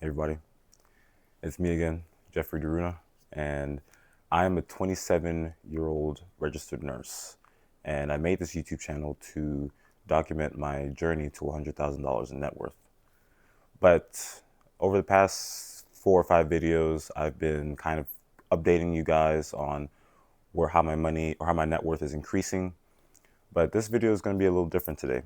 Everybody. It's me again, Jeffrey Daruna, and I am a 27-year-old registered nurse. And I made this YouTube channel to document my journey to $100,000 in net worth. But over the past 4 or 5 videos, I've been kind of updating you guys on how my money or how my net worth is increasing. But this video is going to be a little different today.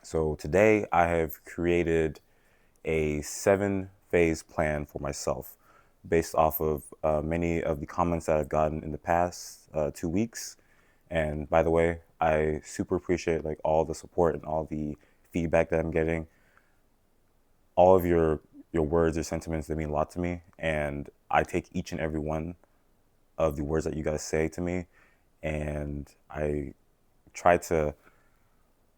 So today I have created a 7-phase plan for myself based off of many of the comments that I've gotten in the past 2 weeks. And by the way, I super appreciate all the support and all the feedback that I'm getting. All of your words or sentiments, they mean a lot to me, and I take each and every one of the words that you guys say to me, and I try to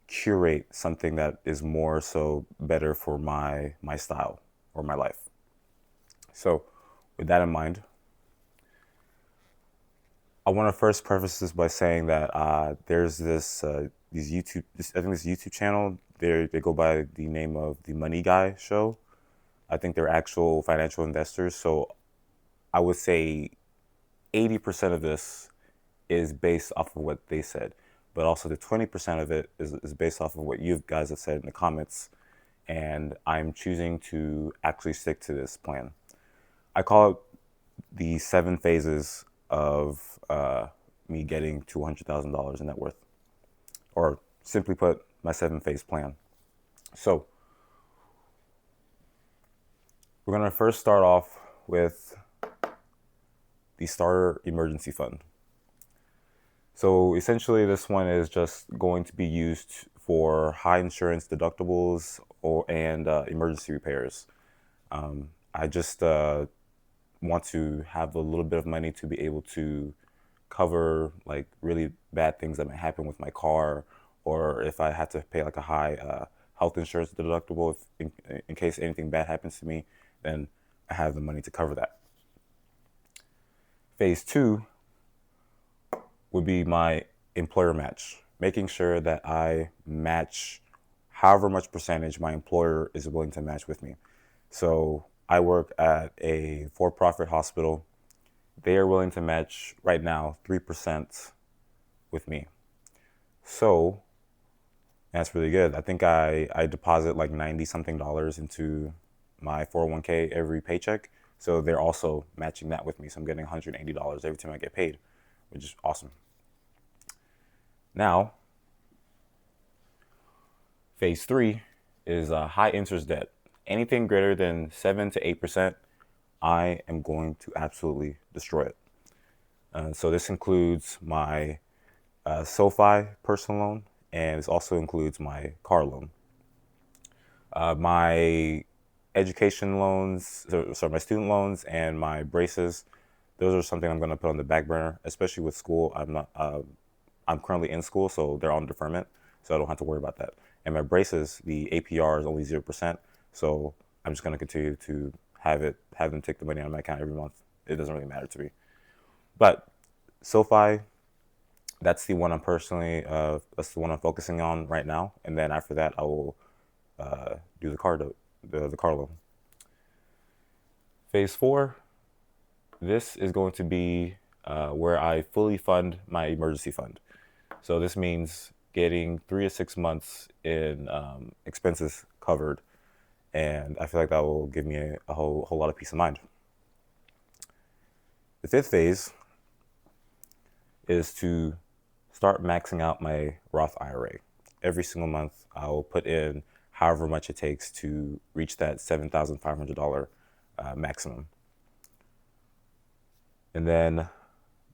curate something that is more so better for my style or my life. So with that in mind, I want to first preface this by saying that there's this YouTube channel. They go by the name of the MoneyGuyShow. I think they're actual financial investors. So I would say 80% of this is based off of what they said, but also the 20% of it is based off of what you guys have said in the comments. And I'm choosing to actually stick to this plan. I call it the 7 phases of me getting to $100,000 in net worth, or simply put, my 7-phase plan. So we're going to first start off with the starter emergency fund. So essentially this one is just going to be used for high insurance deductibles and emergency repairs. I just want to have a little bit of money to be able to cover really bad things that might happen with my car, or if I had to pay a high health insurance deductible in case anything bad happens to me, then I have the money to cover that. Phase 2 would be my employer match, making sure that I match however much percentage my employer is willing to match with me. So I work at a for-profit hospital. They are willing to match right now 3% with me. So that's really good. I think I deposit 90 something dollars into my 401k every paycheck. So they're also matching that with me. So I'm getting $180 every time I get paid, which is awesome. Now, phase 3 is high interest debt. Anything greater than 7 to 8%, I am going to absolutely destroy it. So this includes my SoFi personal loan, and it also includes my car loan. My education loans, my student loans and my braces, those are something I'm going to put on the back burner, especially with school. I'm currently in school, so they're on deferment, so I don't have to worry about that. And my braces, the APR is only 0%, so I'm just going to continue to have them take the money out of my account every month. It doesn't really matter to me. But SoFi, that's the one I'm focusing on right now. And then after that, I will do the car loan. Phase 4, this is going to be where I fully fund my emergency fund. So this means getting 3 to 6 months in expenses covered, and I feel like that will give me a whole lot of peace of mind. The 5th phase is to start maxing out my Roth IRA. Every single month, I'll put in however much it takes to reach that $7,500 maximum. And then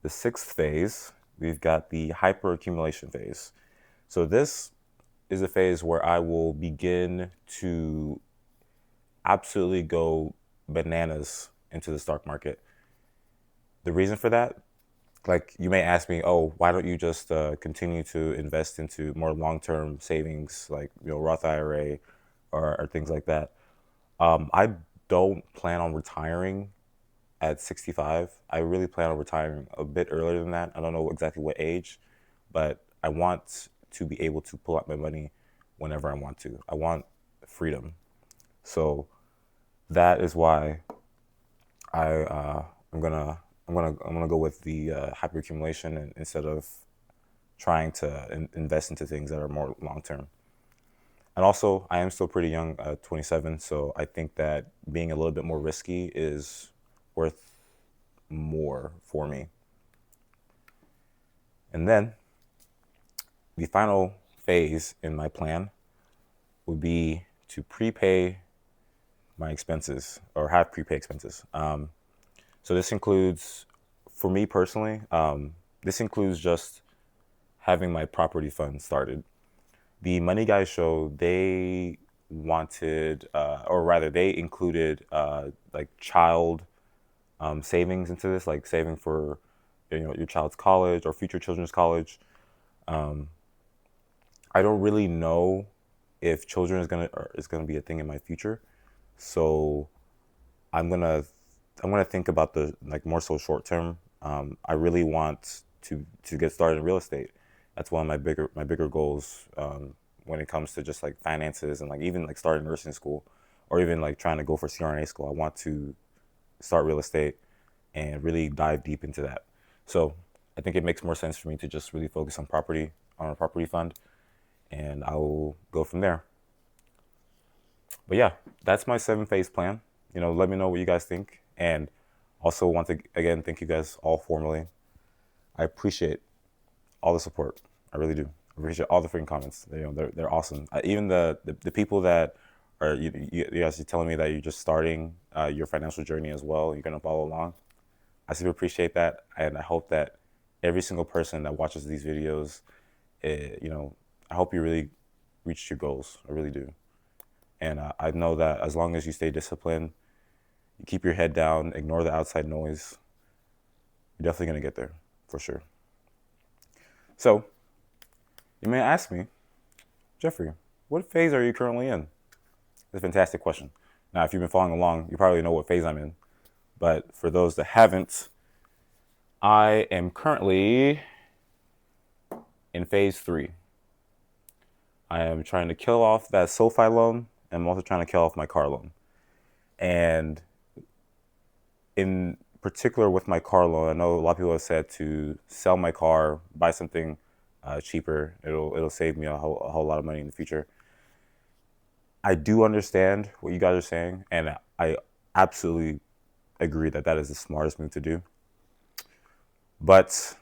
the 6th phase, we've got the hyperaccumulation phase. So this is a phase where I will begin to absolutely go bananas into the stock market. The reason for that, you may ask me, oh, why don't you just continue to invest into more long-term savings, Roth IRA or things like that. I don't plan on retiring at 65. I really plan on retiring a bit earlier than that. I don't know exactly what age, but I want to be able to pull out my money whenever I want to. I want freedom. So that is why I'm gonna go with the hyperaccumulation instead of trying to invest into things that are more long term. And also, I am still pretty young, 27, so I think that being a little bit more risky is worth more for me. And then the final phase in my plan would be to prepay my expenses or have prepay expenses. So this includes, for me personally, this includes just having my property fund started. The Money Guys show, they wanted, or rather, they included like child savings into this, like saving for your child's college or future children's college. I don't really know if children is gonna be a thing in my future, so I'm gonna I'm gonna think about the like more so short term. I really want to get started in real estate. That's one of my bigger goals when it comes to just like finances and like even like starting nursing school or even like trying to go for CRNA school. I want to start real estate and really dive deep into that. So I think it makes more sense for me to just really focus on a property fund, and I will go from there. But yeah, that's my 7 phase plan. Let me know what you guys think, and also want to again thank you guys all formally. I appreciate all the support. I really do. I appreciate all the freaking comments. They're awesome. Even the people that are you guys are telling me that you're just starting your financial journey as well. You're gonna follow along. I super appreciate that, and I hope that every single person that watches these videos, I hope you really reach your goals. I really do. And I know that as long as you stay disciplined, you keep your head down, ignore the outside noise, you're definitely going to get there for sure. So, you may ask me, Jeffrey, what phase are you currently in? It's a fantastic question. Now, if you've been following along, you probably know what phase I'm in. But for those that haven't, I am currently in phase 3. I am trying to kill off that SoFi loan. I'm also trying to kill off my car loan. And in particular with my car loan, I know a lot of people have said to sell my car, buy something cheaper. It'll save me a whole lot of money in the future. I do understand what you guys are saying, and I absolutely agree that that is the smartest move to do. But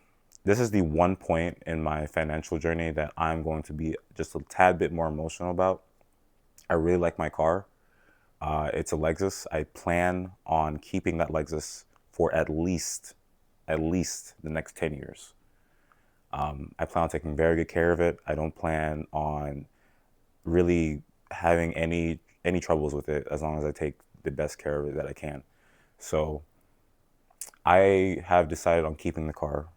this is the one point in my financial journey that I'm going to be just a tad bit more emotional about. I really like my car. It's a Lexus. I plan on keeping that Lexus for at least the next 10 years. I plan on taking very good care of it. I don't plan on really having any troubles with it as long as I take the best care of it that I can. So I have decided on keeping the car.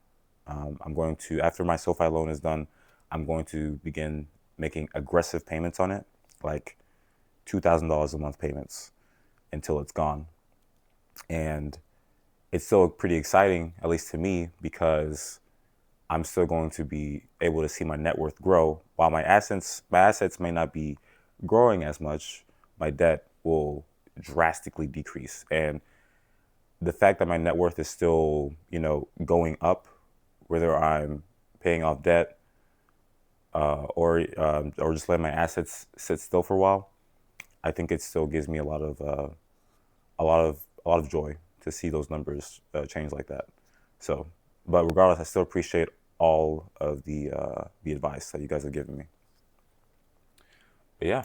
I'm going to, after my SoFi loan is done, I'm going to begin making aggressive payments on it, like $2,000 a month payments until it's gone. And it's still pretty exciting, at least to me, because I'm still going to be able to see my net worth grow. While my assets may not be growing as much, my debt will drastically decrease. And the fact that my net worth is still, going up, whether I'm paying off debt or just letting my assets sit still for a while, I think it still gives me a lot of joy to see those numbers change like that. So, but regardless, I still appreciate all of the advice that you guys have given me. But yeah,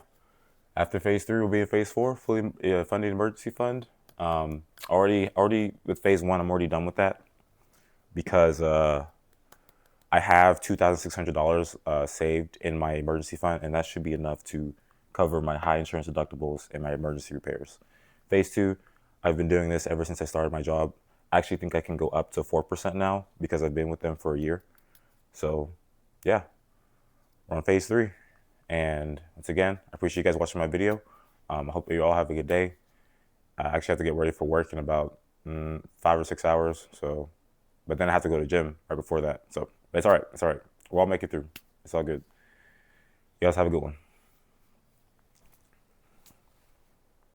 after phase 3, we'll be in phase 4, fully funded emergency fund. Already with phase 1, I'm already done with that because I have $2,600 saved in my emergency fund, and that should be enough to cover my high insurance deductibles and my emergency repairs. Phase 2, I've been doing this ever since I started my job. I actually think I can go up to 4% now because I've been with them for a year. So yeah, we're on phase 3. And once again, I appreciate you guys watching my video. I hope you all have a good day. I actually have to get ready for work in about 5 or 6 hours. So, but then I have to go to the gym right before that. So, but it's all right. It's all right. We'll all make it through. It's all good. You guys have a good one.